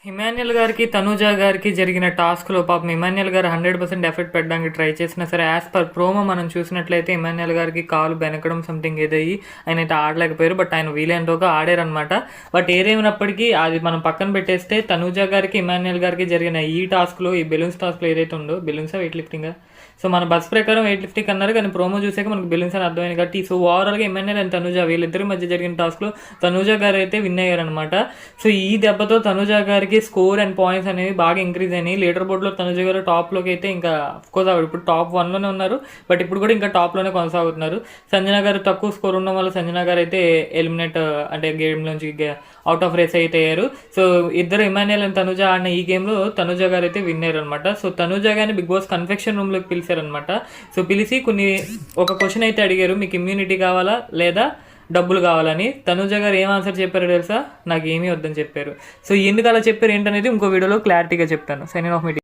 ఇమాన్యుయల్ గారికి, తనూజ గారికి జరిగిన టాస్క్‌లో పాపం ఇమాన్యుయల్ గారు 100% ఎఫర్ట్ పెట్టడానికి ట్రై చేసినా సరే, యాస్ పర్ ప్రోమో మనం చూసినట్లయితే ఇమాన్యుయల్ గారికి కాలు బెనకడం సంథింగ్ ఏదయ్యి ఆయనైతే ఆడలేకపోయారు. బట్ ఆయన వీలైనంతగా ఆడారనమాట. బట్ ఏదేమైనప్పటికీ అది మనం పక్కన పెట్టేస్తే తనూజ గారికి, ఇమాన్యుయల్ గారికి జరిగిన ఈ టాస్క్‌లో, ఈ బెలూన్స్ టాస్క్‌లో ఏదైతే ఉందో, బెలూన్సా వెయిట్ లిఫ్టింగా? సో మన బస్ ప్రకారం వెయిట్ లిఫ్టింగ్ అన్నారు, కానీ ప్రోమో చూసాక మనకు బెలూన్స్ అని అర్థమైంది కాబట్టి, సో ఓవరాల్గా ఇమాన్యుయల్ అండ్ తనూజ వీళ్ళిద్దరి మధ్య జరిగిన టాస్క్లో తనూజ గారు అయితే విన్ అయ్యారనమాట. సో ఈ దెబ్బతో తనూజ గారికి స్కోర్ అండ్ పాయింట్స్ అనేవి బాగా ఇంక్రీజ్ అయినాయి. లీడర్ బోర్డ్లో తనూజ గారు టాప్లోకి అయితే ఇంకా అఫ్కోర్స్ ఆవిడ ఇప్పుడు టాప్ 1లోనే ఉన్నారు. బట్ ఇప్పుడు కూడా ఇంకా టాప్లోనే కొనసాగుతున్నారు. సంజన గారు తక్కువ స్కోర్ ఉండడం వల్ల సంజన గారు అయితే ఎలిమినేట్ అంటే గేమ్లోంచి అవుట్ ఆఫ్ రేస్ అయితే అయ్యారు. సో ఇద్దరు ఇమాన్యుయల్ అండ్ తనూజ ఆడిన ఈ గేమ్లో తనూజ గారు అయితే విన్ అయ్యారు అనమాట. సో తనూజ గారిని బిగ్ బాస్ కన్ఫెక్షన్ రూమ్లోకి పిలిచారనమాట. సో పిలిచి ఒక క్వశ్చన్ అయితే అడిగారు, మీకు ఇమ్యూనిటీ కావాలా లేదా డబ్బులు కావాలని. తనూజ గారు ఏం ఆన్సర్ చెప్పారో తెలుసా? నాకు ఏమీ వద్దని చెప్పారు. సో ఎందుకు అలా చెప్పారు ఏంటనేది ఇంకో వీడియోలో క్లారిటీగా చెప్తాను. Signing off meeting.